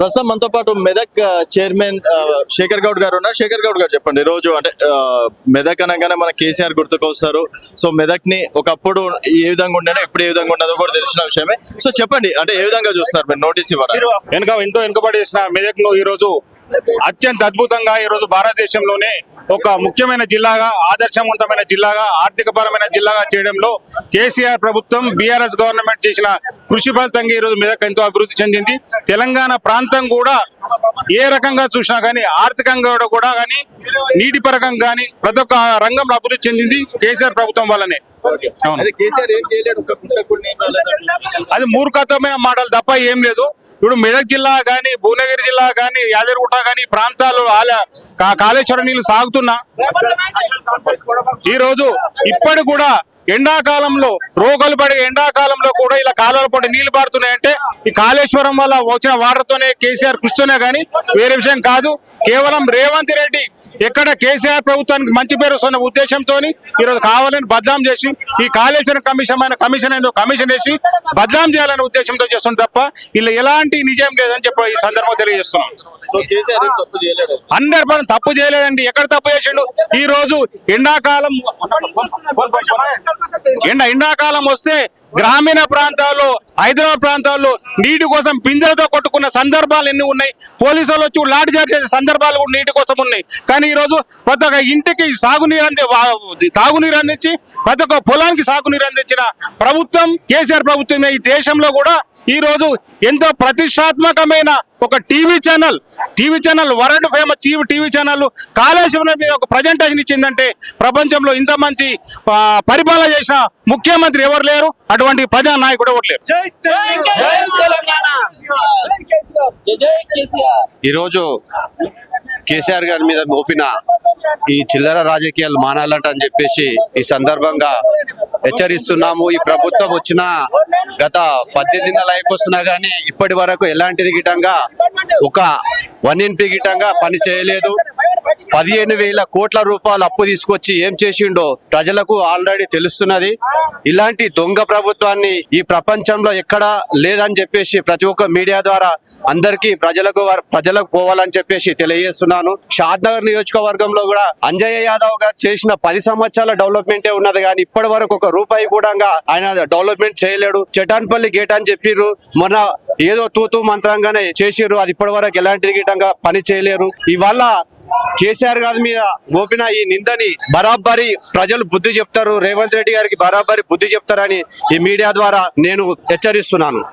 ప్రస్తుతం మనతో పాటు మెదక్ చైర్మన్ శేఖర్ గౌడ్ గారు ఉన్నారు. శేఖర్ గౌడ్ గారు చెప్పండి, రోజు అంటే మెదక్ అనగానే మన కేసీఆర్ గుర్తుకొస్తారు. సో మెదక్ ని ఒకప్పుడు ఏ విధంగా ఉండేనో ఇప్పుడు ఏ విధంగా ఉన్నదో కూడా తెలిసిన విషయమే. సో చెప్పండి, అంటే ఏ విధంగా చూస్తున్నారు మీరు నోటీస్ ఇవ్వడం? ఎంతో వెనుకబడి చేసిన మెదక్ ను ఈ రోజు అత్యంత అద్భుతంగా ఈ రోజు భారతదేశంలోనే ఒక ముఖ్యమైన జిల్లాగా, ఆదర్శవంతమైన జిల్లాగా, ఆర్థిక పరమైన జిల్లాగా చేయడంలో కేసీఆర్ ప్రభుత్వం, బీఆర్ఎస్ గవర్నమెంట్ చేసిన కృషి ఫలితంగా ఈ రోజు మెదక్ ఎంతో అభివృద్ధి చెందింది. తెలంగాణ ప్రాంతం కూడా ఏ రకంగా చూసినా కానీ, ఆర్థికంగా కూడా కానీ, నీటి పరకంగా కానీ ప్రతి ఒక్క రంగంలో అభివృద్ధి చెందింది కేసీఆర్ ప్రభుత్వం వల్లనే. అది మూర్ఖతమైన మాటలు తప్ప ఏం లేదు. ఇప్పుడు మెదక్ జిల్లా కానీ, భువనగిరి జిల్లా కానీ, యాదగిరిగుట్ట కానీ ప్రాంతాలు కాళేశ్వరం నీళ్లు సాగుతున్నా ఈ రోజు ఇప్పటి కూడా ఎండాకాలంలో రోగాలు పడే ఎండాకాలంలో కూడా ఇలా కాలువల పడి నీళ్లు పారుతున్నాయంటే ఈ కాళేశ్వరం వల్ల వచ్చిన వాటర్తోనే కేసీఆర్ కృషితోనే కానీ వేరే విషయం కాదు. కేవలం రేవంత్ రెడ్డి ఎక్కడ కేసీఆర్ ప్రభుత్వానికి మంచి పేరు వస్తున్న ఉద్దేశంతో ఈరోజు కావాలని బద్నాం చేసి ఈ కాళేశ్వరం కమిషన్ ఏదో కమిషన్ వేసి బద్నాం చేయాలనే ఉద్దేశంతో చేస్తుంది తప్ప ఇలా ఎలాంటి నిజం లేదని చెప్పి ఈ సందర్భంగా తెలియజేస్తున్నాం. 100% తప్పు చేయలేదండి. ఎక్కడ తప్పు చేసిండు? ఈ రోజు ఎండాకాలం వస్తే గ్రామీణ ప్రాంతాల్లో, హైదరాబాద్ ప్రాంతాల్లో నీటి కోసం పిందెలతో కొట్టుకున్న సందర్భాలు ఎన్ని ఉన్నాయి. పోలీసులు వచ్చి లాఠీ చార్జ్ చేసే సందర్భాలు కూడా నీటి కోసం ఉన్నాయి. కానీ ఈ రోజు ప్రతి ఒక్క ఇంటికి తాగునీరు అందించి ప్రతి ఒక్క పొలానికి సాగునీరు అందించిన ప్రభుత్వం కేసీఆర్ ప్రభుత్వమే. ఈ దేశంలో కూడా ఈ రోజు ఎంతో ప్రతిష్టాత్మకమైన ఒక TV channel world famous TV channel Kaleshwaram మీద ఒక ప్రజెంటేషన్ ఇచ్చిందంటే ప్రపంచంలో ఇంత మంచి పరిపాలన చేసిన ముఖ్యమంత్రి ఎవరు లేరు, అటువంటి ప్రజా నాయకుడు ఎవరు లేరు. ఈరోజు కేసీఆర్ గారి మీద మోపిన ఈ చిల్లర రాజకీయాలు మానాలంట అని చెప్పేసి ఈ సందర్భంగా హెచ్చరిస్తున్నాము. ఈ ప్రభుత్వం వచ్చిన గత 18 నెలలు అయిపోతున్నా గానీ ఇప్పటి వరకు ఎలాంటిది గిటంగా ఒక 1 NP గిటంగా పని చేయలేదు. 15,000 కోట్ల రూపాయలు అప్పు తీసుకొచ్చి ఏం చేసిండో ప్రజలకు ఆల్రెడీ తెలుస్తున్నది. ఇలాంటి దొంగ ప్రభుత్వాన్ని ఈ ప్రపంచంలో ఎక్కడా లేదని చెప్పేసి ప్రతి ఒక్క మీడియా ద్వారా అందరికీ ప్రజలకు పోవాలని చెప్పేసి తెలియజేస్తున్నాను. షాద్నగర్ నియోజకవర్గంలో కూడా అంజయ్య యాదవ్ గారు చేసిన 10 సంవత్సరాల డెవలప్మెంటే ఉన్నది కానీ ఇప్పటి వరకు 1 రూపాయి కూడా ఆయన డెవలప్మెంట్ చేయలేడు. చటాన్పల్లి గేట్ అని చెప్పిర్రు, మొన్న ఏదో తూతూ మంత్రంగానే చేసిర్రు. అది ఇప్పటి వరకు ఎలాంటి గిటంగా పని చేయలేరు. ఇవాళ కేసీఆర్ గారి మీద మోపిన ఈ నిందని బరాబరి ప్రజలు బుద్ధి చెప్తారు, రేవంత్ రెడ్డి గారికి బరాబరి బుద్ధి చెప్తారని ఈ మీడియా ద్వారా నేను హెచ్చరిస్తున్నాను.